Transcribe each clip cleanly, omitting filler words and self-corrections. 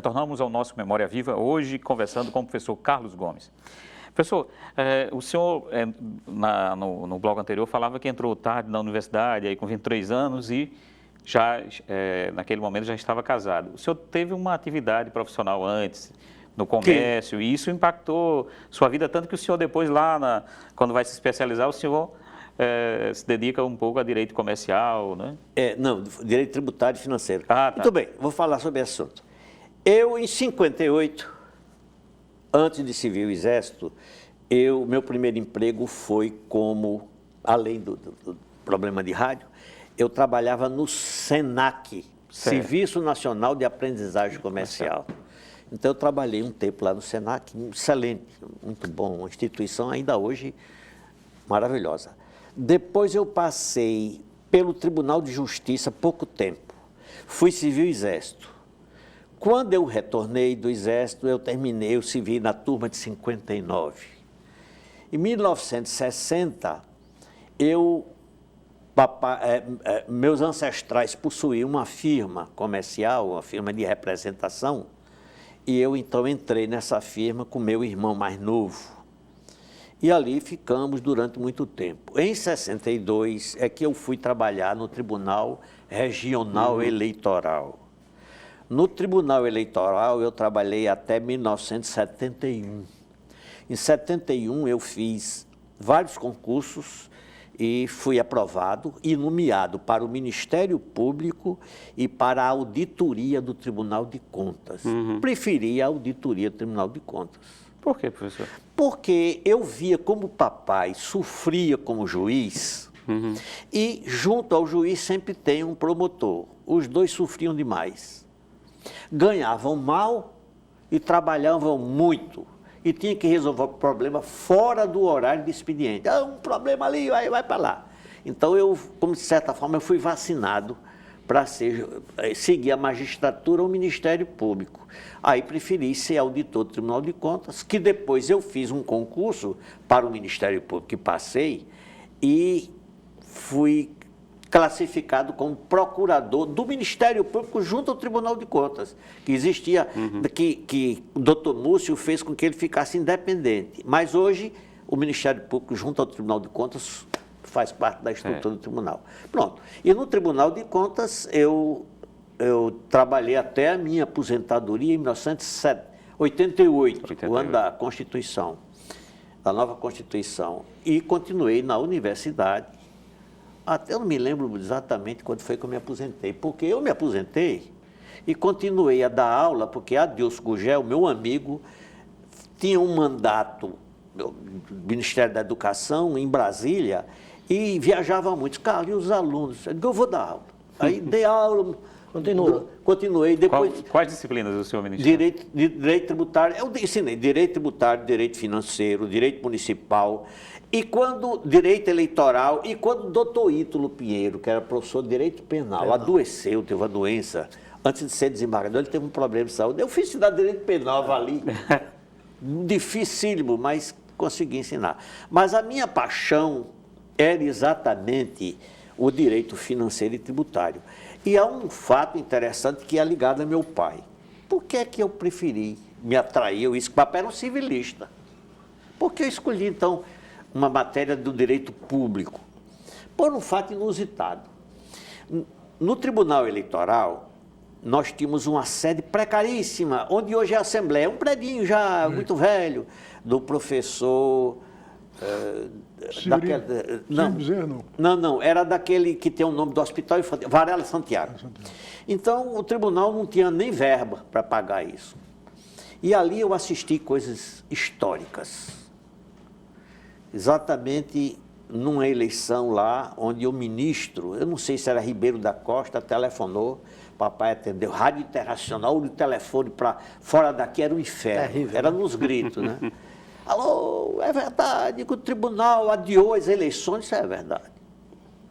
Retornamos ao nosso Memória Viva, hoje conversando com o professor Carlos Gomes. Professor, o senhor, no bloco anterior, falava que entrou tarde na universidade, aí com 23 anos e já, naquele momento, já estava casado. O senhor teve uma atividade profissional antes, no comércio, e isso impactou sua vida, tanto que o senhor depois quando vai se especializar, o senhor se dedica um pouco a direito comercial, né? Não, direito tributário e financeiro. Ah, tá. Muito bem, vou falar sobre esse assunto. Eu, em 58, antes de servir o Exército, meu primeiro emprego foi como, além do problema de rádio, eu trabalhava no SENAC, Serviço Nacional de Aprendizagem Comercial. Então, eu trabalhei um tempo lá no SENAC, excelente, muito bom, uma instituição ainda hoje maravilhosa. Depois eu passei pelo Tribunal de Justiça pouco tempo, fui servir o Exército. Quando eu retornei do Exército, eu servi na turma de 59. Em 1960, meus ancestrais possuíam uma firma comercial, uma firma de representação, e eu então entrei nessa firma com meu irmão mais novo. E ali ficamos durante muito tempo. Em 62 é que eu fui trabalhar no Tribunal Regional Eleitoral. No Tribunal Eleitoral eu trabalhei até 1971. Em 71 eu fiz vários concursos e fui aprovado e nomeado para o Ministério Público e para a auditoria do Tribunal de Contas. Preferi a auditoria do Tribunal de Contas. Por quê, professor? Porque eu via como o papai sofria como juiz e junto ao juiz sempre tem um promotor. Os dois sofriam demais. Ganhavam mal e trabalhavam muito. E tinha que resolver o problema fora do horário de expediente. Um problema ali, vai para lá. Então, como de certa forma, eu fui vacinado para seguir a magistratura ou o Ministério Público. Aí preferi ser auditor do Tribunal de Contas, que depois eu fiz um concurso para o Ministério Público, que passei, e fui classificado como procurador do Ministério Público junto ao Tribunal de Contas, que existia, que o doutor Múcio fez com que ele ficasse independente. Mas hoje, o Ministério Público junto ao Tribunal de Contas faz parte da estrutura do tribunal. Pronto. E no Tribunal de Contas, eu trabalhei até a minha aposentadoria em 1988, o ano da Constituição, da nova Constituição. E continuei na universidade. Até eu não me lembro exatamente quando foi que eu me aposentei, porque eu me aposentei e continuei a dar aula, porque Adilson Gugel, meu amigo, tinha um mandato do Ministério da Educação em Brasília e viajava muito. Carlos, e os alunos? Eu vou dar aula. Aí dei aula, continuei. Depois, quais disciplinas o senhor ministrou? Direito tributário, eu ensinei direito tributário, direito financeiro, direito municipal, direito eleitoral, e quando o doutor Ítalo Pinheiro, que era professor de direito penal, adoeceu, teve uma doença, antes de ser desembargador, ele teve um problema de saúde. Eu fiz estudar direito penal ali, dificílimo, mas consegui ensinar. Mas a minha paixão era exatamente o direito financeiro e tributário. E há um fato interessante que é ligado a meu pai. Por que é que eu preferi, me atraiu isso? O papai era um civilista. Por que eu escolhi, então, uma matéria do direito público? Por um fato inusitado. No Tribunal Eleitoral, nós tínhamos uma sede precaríssima, onde hoje é a Assembleia, um predinho já muito velho, do professor... Não, era daquele que tem o nome do hospital, Varela Santiago. Então, o tribunal não tinha nem verba para pagar isso. E ali eu assisti coisas históricas. Exatamente numa eleição lá, onde o ministro, eu não sei se era Ribeiro da Costa, telefonou, papai atendeu, Rádio Internacional, o telefone para fora daqui era um inferno, terrível, era nos gritos, né? Alô, é verdade que o tribunal adiou as eleições? Isso é verdade.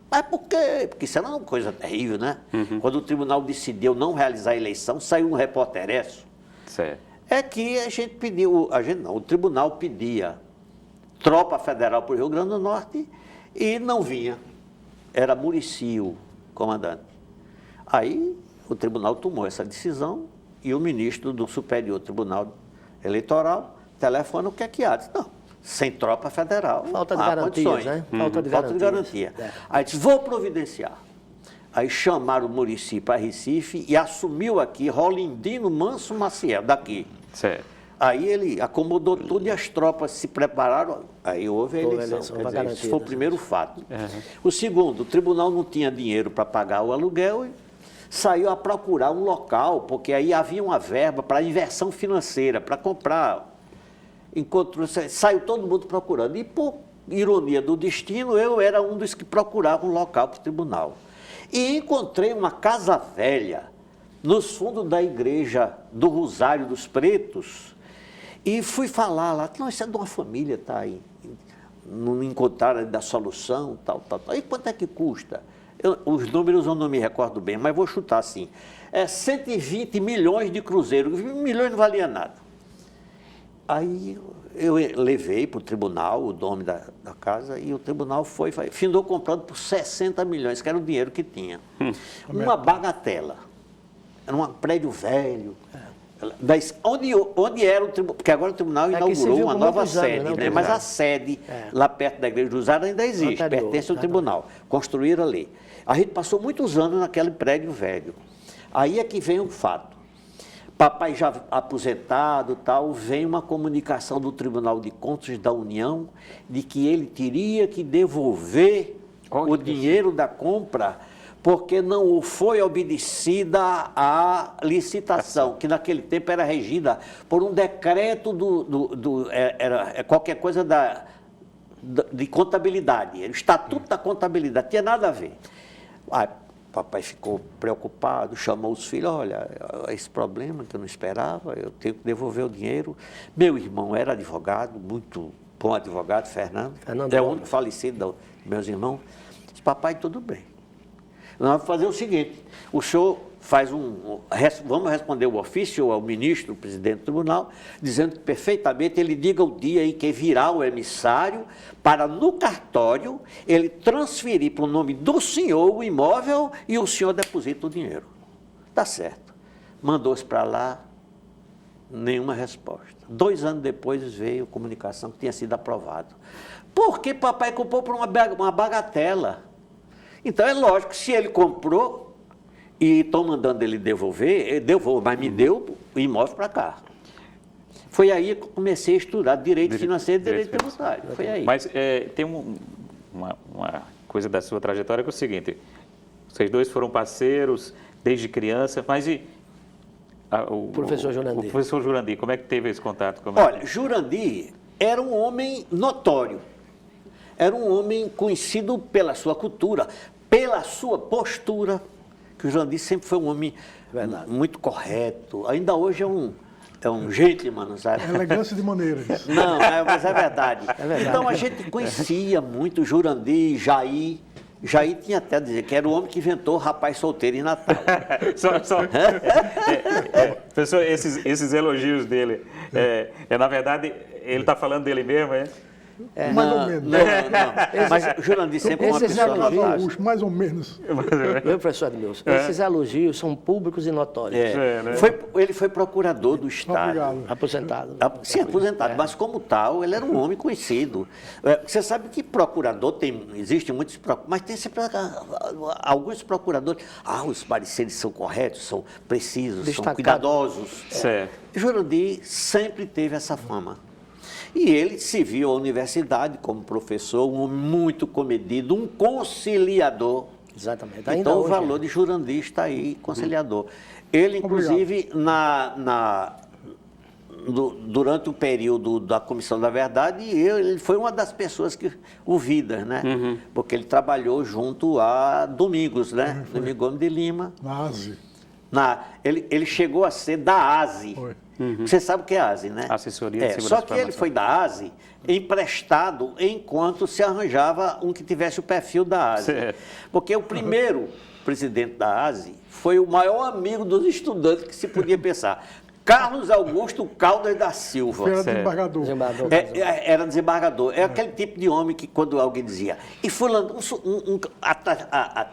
Mas por quê? Porque isso era uma coisa terrível, né? Quando o tribunal decidiu não realizar a eleição, saiu um repórtereço. Certo. É que a gente pediu, o tribunal pedia tropa federal para o Rio Grande do Norte e não vinha. Era Muricy o comandante. Aí o tribunal tomou essa decisão E o ministro do Superior Tribunal Eleitoral telefona, o que é que há? Diz, não, sem tropa federal, Falta de não há garantias, condições. né? Falta de Falta de garantias. garantia. Aí disse, vou providenciar. Aí chamaram o Muricy para Recife e assumiu aqui Rolindino Manso Maciel, daqui. Certo. Aí ele acomodou tudo e as tropas se prepararam, aí houve a eleição. Quer dizer, esse foi o primeiro fato. O segundo, o tribunal não tinha dinheiro para pagar o aluguel e saiu a procurar um local, porque aí havia uma verba para inversão financeira, para comprar. Saiu todo mundo procurando. E por ironia do destino, eu era um dos que procurava um local para o tribunal. E encontrei uma casa velha nos fundos da igreja do Rosário dos Pretos e fui falar lá, não, isso é de uma família, tá aí, não encontraram da solução, tal. E quanto é que custa? Os números eu não me recordo bem, mas vou chutar assim, 120 milhões de cruzeiros, milhões não valia nada. Aí eu levei para o tribunal o nome da casa e o tribunal findou comprando por 60 milhões, que era o dinheiro que tinha. Uma bagatela. Era um prédio velho. Onde era o tribunal, porque agora o tribunal inaugurou uma nova sede, né? Mas a sede lá perto da Igreja do Rosário ainda existe, pertence ao tribunal. Construíram ali. A gente passou muitos anos naquele prédio velho. Aí é que vem o fato. Papai já aposentado, tal, vem uma comunicação do Tribunal de Contas da União de que ele teria que devolver o dinheiro da compra porque não foi obedecida a licitação, que naquele tempo era regida por um decreto era qualquer coisa de contabilidade, era o Estatuto da Contabilidade, tinha nada a ver. Papai ficou preocupado, chamou os filhos, olha, esse problema que eu não esperava, eu tenho que devolver o dinheiro. Meu irmão era advogado, muito bom advogado, Fernando é o único falecido dos meus irmãos. Disse, papai, tudo bem. Nós vamos fazer o seguinte, o senhor vamos responder o ofício ao ministro, presidente do tribunal, dizendo que perfeitamente ele diga o dia em que virá o emissário para, no cartório, ele transferir para o nome do senhor o imóvel e o senhor deposita o dinheiro. Tá certo. Mandou-se para lá, nenhuma resposta. 2 anos depois veio a comunicação que tinha sido aprovado. Porque papai comprou por uma bagatela. Então é lógico que se ele comprou, e estão mandando ele devolver, mas me deu o imóvel para cá. Foi aí que eu comecei a estudar direito financeiro e direito tributário. Foi aí. Mas tem uma coisa da sua trajetória que é o seguinte, vocês dois foram parceiros desde criança, mas o professor Jurandir? O professor Jurandir, como é que teve esse contato? Olha, Jurandir era um homem notório, era um homem conhecido pela sua cultura, pela sua postura, que o Jurandir sempre foi um homem muito correto. Ainda hoje é um gentleman, sabe? Elegância de maneiras. Não, mas é verdade. Então a gente conhecia muito o Jurandir, Jair. Jair tinha até a dizer que era o homem que inventou o rapaz solteiro em Natal. Professor, esses elogios dele, na verdade, ele está falando dele mesmo, é? Mais ou menos. Não. Mas o Jurandir sempre é uma pessoa notável. Mais ou menos. Meu professor Edmilson, esses elogios são públicos e notórios. Né? Ele foi procurador do Estado. Obrigado. Aposentado. Sim, aposentado, mas como tal, ele era um homem conhecido. Você sabe que procurador existem muitos procuradores, mas tem sempre alguns procuradores. Os pareceres são corretos, são precisos, são cuidadosos. Certo. Jurandir sempre teve essa fama. E ele se viu à universidade como professor, um homem muito comedido, um conciliador. Exatamente. Então o valor de Jurandir está aí, conciliador. Ele, inclusive, durante o período da Comissão da Verdade, ele foi uma das pessoas que ouvidas, né? Porque ele trabalhou junto a Domingos, né? Domingos Gomes de Lima. Na ASE. Ele chegou a ser da ASE. Foi. Você sabe o que é ASE, né? Assessoria de Segurança. Só que ele foi da ASE emprestado enquanto se arranjava um que tivesse o perfil da ASE. Certo. Porque o primeiro presidente da ASE foi o maior amigo dos estudantes que se podia pensar. Carlos Augusto Caldas da Silva. Era Certo. desembargador. Desembargador. Era desembargador. É aquele tipo de homem que quando alguém dizia, e fulano,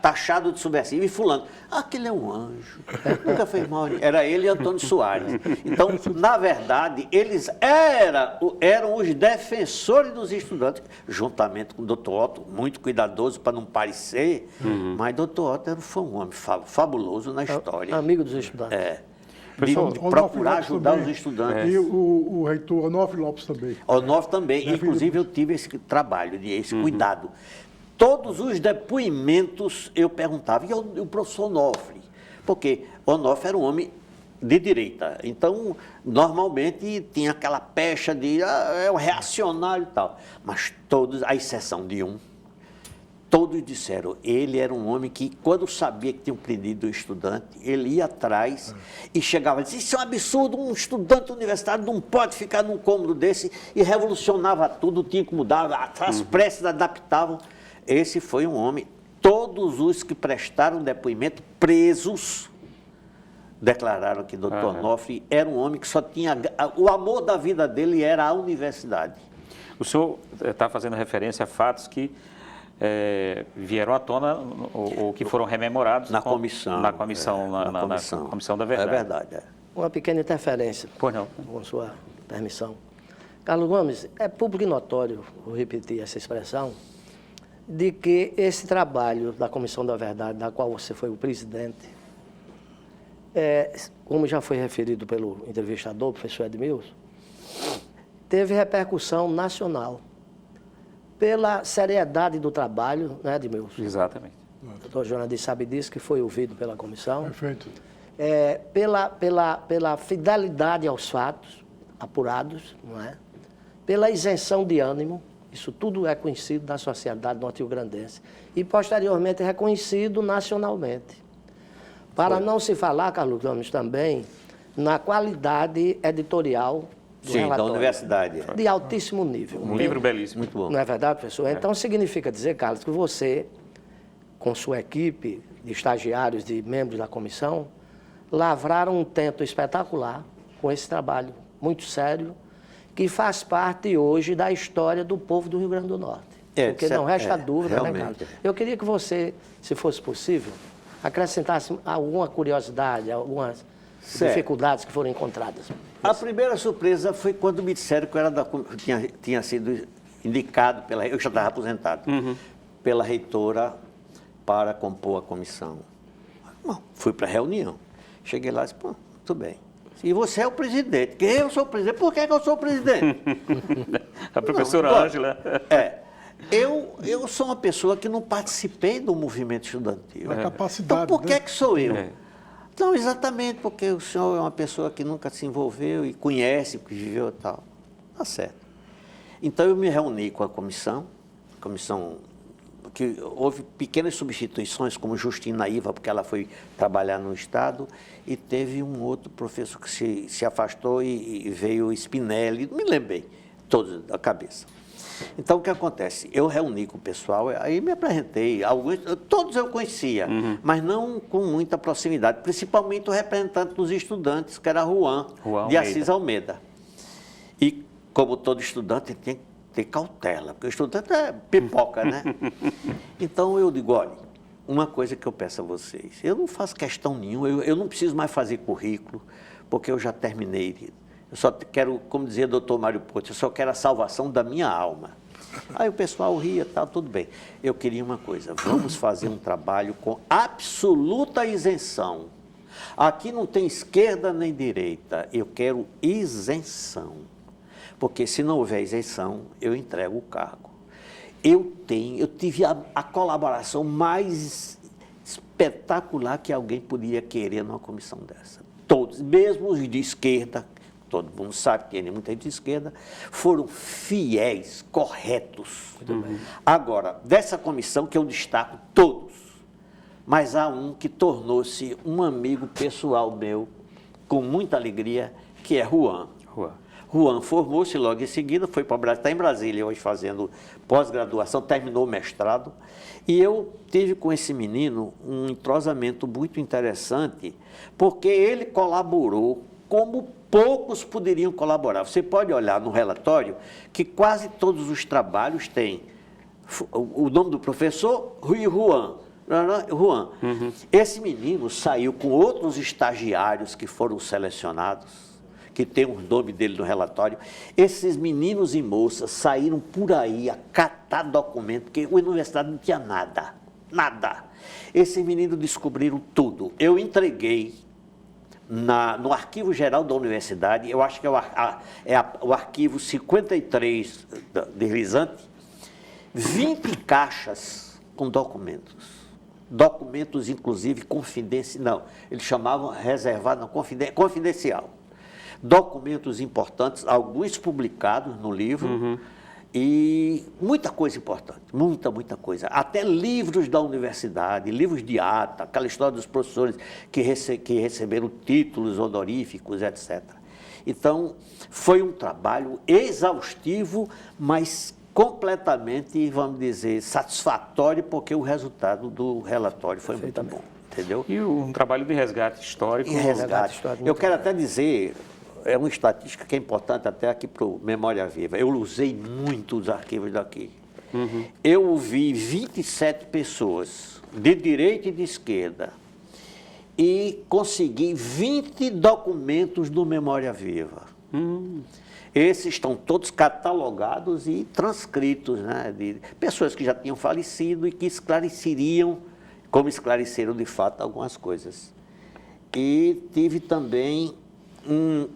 taxado de subversivo, e fulano, aquele é um anjo, nunca fez mal. Era ele e Antônio Soares. Então, na verdade, eles eram os defensores dos estudantes, juntamente com o doutor Otto, muito cuidadoso para não parecer, mas doutor Otto foi um homem fabuloso na história. Amigo dos estudantes. De Onofre procurar Lopes ajudar também. os estudantes. E o reitor Onofre Lopes também. Onofre também, inclusive eu tive esse trabalho, esse cuidado. Todos os depoimentos eu perguntava, e o professor Onofre? Porque Onofre era um homem de direita, então normalmente tinha aquela pecha de é um reacionário e tal, mas todos, à exceção de um, todos disseram, ele era um homem que, quando sabia que tinham prendido o estudante, ele ia atrás e chegava e dizia, isso é um absurdo, um estudante universitário não pode ficar num cômodo desse, e revolucionava tudo, tinha que mudar, as preces adaptavam. Esse foi um homem, todos os que prestaram depoimento presos, declararam que Dr. Onofre era um homem que só tinha, o amor da vida dele era a universidade. O senhor está fazendo referência a fatos que vieram à tona ou que foram rememorados Na comissão. na comissão da verdade. É verdade. Uma pequena interferência, Pois não. com sua permissão. Carlos Gomes, é público e notório, vou repetir essa expressão, de que esse trabalho da Comissão da Verdade, da qual você foi o presidente, como já foi referido pelo entrevistador, professor Edmilson, teve repercussão nacional pela seriedade do trabalho, né, Edmilson? Exatamente. O doutor Jonadis sabe disso, que foi ouvido pela comissão. Perfeito. Pela fidelidade aos fatos apurados, não é? Pela isenção de ânimo, isso tudo é conhecido na sociedade norte-riograndense, e posteriormente reconhecido nacionalmente. Para não se falar, Carlos Gomes, também na qualidade editorial do Sim, da relatório, universidade. de altíssimo nível. Um livro belíssimo. Muito bom. Não é verdade, professor? Então, significa dizer, Carlos, que você, com sua equipe de estagiários, de membros da comissão, lavraram um tento espetacular com esse trabalho muito sério, que faz parte hoje da história do povo do Rio Grande do Norte. Porque não resta dúvida, né, realmente. Carlos? Eu queria que você, se fosse possível, acrescentasse alguma curiosidade, algumas dificuldades que foram encontradas. A primeira surpresa foi quando me disseram que eu era tinha sido indicado eu já estava aposentado, pela reitora para compor a comissão. Bom, fui para a reunião. Cheguei lá e disse, pô, tudo bem. E você é o presidente. Que eu sou o presidente. Por que eu sou o presidente? A professora Ângela. Eu sou uma pessoa que não participei do movimento estudantil. A capacidade, Então, por que né? é que sou eu? Não, exatamente, porque o senhor é uma pessoa que nunca se envolveu e conhece, que viveu e tal. Tá certo. Então, eu me reuni com a comissão que houve pequenas substituições, como Justina Iva, porque ela foi trabalhar no Estado, e teve um outro professor que se afastou e veio o Spinelli, não me lembrei, todos da cabeça. Então, o que acontece? Eu reuni com o pessoal, aí me apresentei, todos eu conhecia, mas não com muita proximidade, principalmente o representante dos estudantes, que era Juan de Assis Almeida. E, como todo estudante, tem que ter cautela, porque o estudante é pipoca, né? Então, eu digo, olha, uma coisa que eu peço a vocês, eu não faço questão nenhuma, eu não preciso mais fazer currículo, porque eu já terminei. Eu só quero, como dizia o doutor Mário Porto, eu só quero a salvação da minha alma. Aí o pessoal ria, tá, tudo bem. Eu queria uma coisa, vamos fazer um trabalho com absoluta isenção. Aqui não tem esquerda nem direita, eu quero isenção. Porque se não houver isenção, eu entrego o cargo. Eu tive a colaboração mais espetacular que alguém podia querer numa comissão dessa. Todos, mesmo os de esquerda, todo mundo sabe que tem muita gente de esquerda, foram fiéis, corretos. Agora, dessa comissão que eu destaco todos, mas há um que tornou-se um amigo pessoal meu, com muita alegria, que é Juan. Juan formou-se logo em seguida, foi para Brasília, está em Brasília hoje fazendo pós-graduação, terminou o mestrado, e eu tive com esse menino um entrosamento muito interessante, porque ele colaborou como poucos poderiam colaborar. Você pode olhar no relatório que quase todos os trabalhos têm o nome do professor, Rui Juan. Esse menino saiu com outros estagiários que foram selecionados, que tem o nome dele no relatório. Esses meninos e moças saíram por aí a catar documento, porque a universidade não tinha nada, nada. Esses meninos descobriram tudo. Eu entreguei no Arquivo Geral da Universidade, eu acho que é o arquivo 53 deslizante, 20 caixas com documentos. Documentos, inclusive, confidenciais. Não, eles chamavam reservado, não, confidencial. Documentos importantes, alguns publicados no livro, e muita coisa importante, muita coisa. Até livros da universidade, livros de ata, aquela história dos professores que receberam títulos honoríficos, etc. Então, foi um trabalho exaustivo, mas completamente, vamos dizer, satisfatório, porque o resultado do relatório foi muito bom, entendeu? E um trabalho de resgate histórico. E resgate. Eu quero até dizer, é uma estatística que é importante até aqui para o Memória Viva. Eu usei muito os arquivos daqui. Eu ouvi 27 pessoas, de direita e de esquerda, e consegui 20 documentos do Memória Viva. Esses estão todos catalogados e transcritos, né, de pessoas que já tinham falecido e que esclareceriam, como esclareceram de fato algumas coisas. E tive também um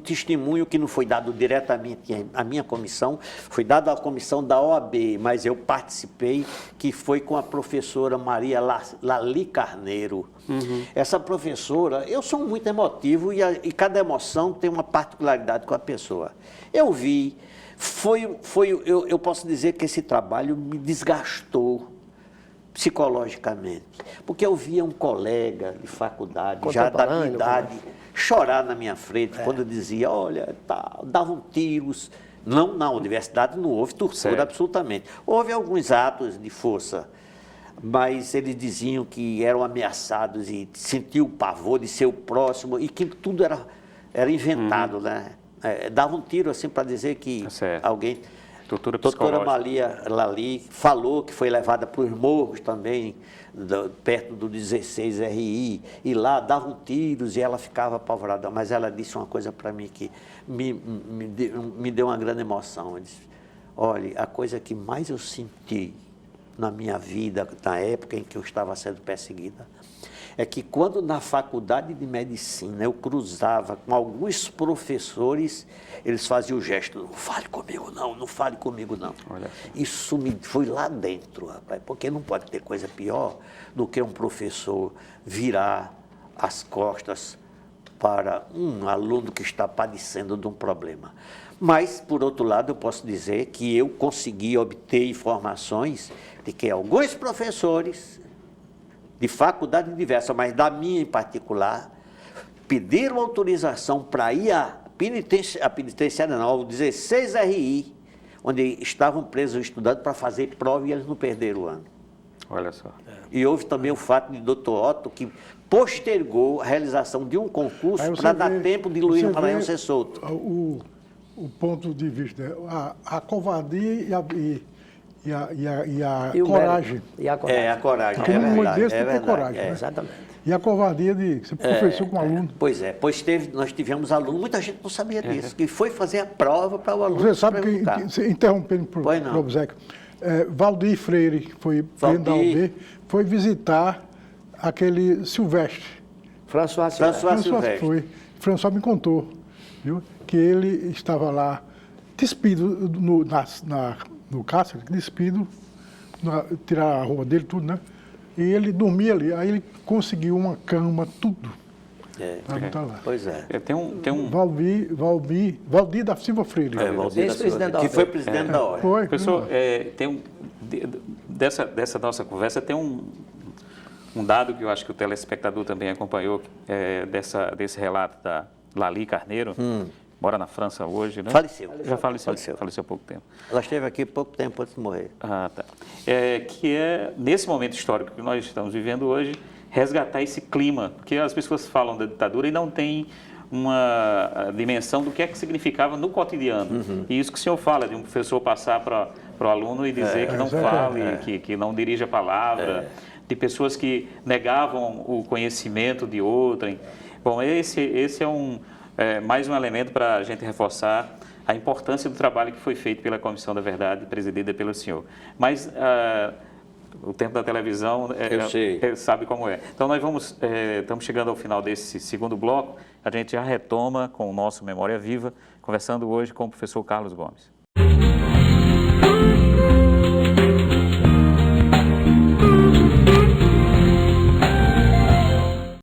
testemunho que não foi dado diretamente à minha comissão, foi dado à comissão da OAB, mas eu participei, que foi com a professora Maria Lali Carneiro. Essa professora, eu sou muito emotivo e cada emoção tem uma particularidade com a pessoa. Eu vi, eu posso dizer que esse trabalho me desgastou psicologicamente, porque eu via um colega de faculdade, já da minha idade, chorar na minha frente, quando eu dizia, olha, davam tiros. Não, na universidade não houve tortura, absolutamente. Houve alguns atos de força, mas eles diziam que eram ameaçados e sentiam o pavor de ser o próximo e que tudo era inventado, né? Davam um tiro assim para dizer que alguém... Tortura doutora psicológica. Maria Lali falou que foi levada para os morros também, perto do 16 RI, e lá davam tiros e ela ficava apavorada. Mas ela disse uma coisa para mim que me deu uma grande emoção. Ela disse, olha, a coisa que mais eu senti na minha vida, na época em que eu estava sendo perseguida, é que quando na faculdade de medicina eu cruzava com alguns professores, eles faziam o gesto, não fale comigo não, não fale comigo não. Olha. Isso me foi lá dentro, rapaz, porque não pode ter coisa pior do que um professor virar as costas para um aluno que está padecendo de um problema. Mas, por outro lado, eu posso dizer que eu consegui obter informações de que alguns professores de faculdade diversa, mas da minha em particular, pediram autorização para ir à penitenciária, não, ao 16 RI, onde estavam presos os estudantes para fazer prova e eles não perderam o ano. Olha só. E houve também o fato de Dr. Otto, que postergou a realização de um concurso para dar tempo de Luiz Maranhão ser solto. O ponto de vista, a covardia e a coragem. E a coragem. A coragem, Porque um homem desse tem que ter verdade, coragem, né? Exatamente. E a covardia de ser professor com aluno. Pois é, nós tivemos aluno, muita gente não sabia disso, que foi fazer a prova para o aluno. Você sabe que, prejudicar. interrompendo para o Obséquio, Valdir Freire, que foi presidente da UB, foi visitar aquele Silvestre. François Silvestre. François me contou, viu, que ele estava lá despido no cárcere, despido, tirar a roupa dele, tudo, né? E ele dormia ali, aí ele conseguiu uma cama, tudo, para botar lá. Pois é. Tem um... Valdir da Silva Freire. Valdir da Silva, que foi presidente da hora. Foi. Professor, dessa nossa conversa tem um dado que eu acho que o telespectador também acompanhou, desse relato da Lali Carneiro, mora na França hoje, né? Faleceu. Já faleceu há pouco tempo. Ela esteve aqui pouco tempo antes de morrer. Ah, tá. Que é, nesse momento histórico que nós estamos vivendo hoje, resgatar esse clima, porque as pessoas falam da ditadura e não tem uma dimensão do que é que significava no cotidiano. E isso que o senhor fala, de um professor passar para o aluno e dizer que não fale, que não dirija a palavra, de pessoas que negavam o conhecimento de outrem. Bom, esse é mais um elemento para a gente reforçar a importância do trabalho que foi feito pela Comissão da Verdade, presidida pelo senhor. Mas o tempo da televisão sabe como é. Então nós estamos chegando ao final desse segundo bloco, a gente já retoma com o nosso Memória Viva, conversando hoje com o professor Carlos Gomes.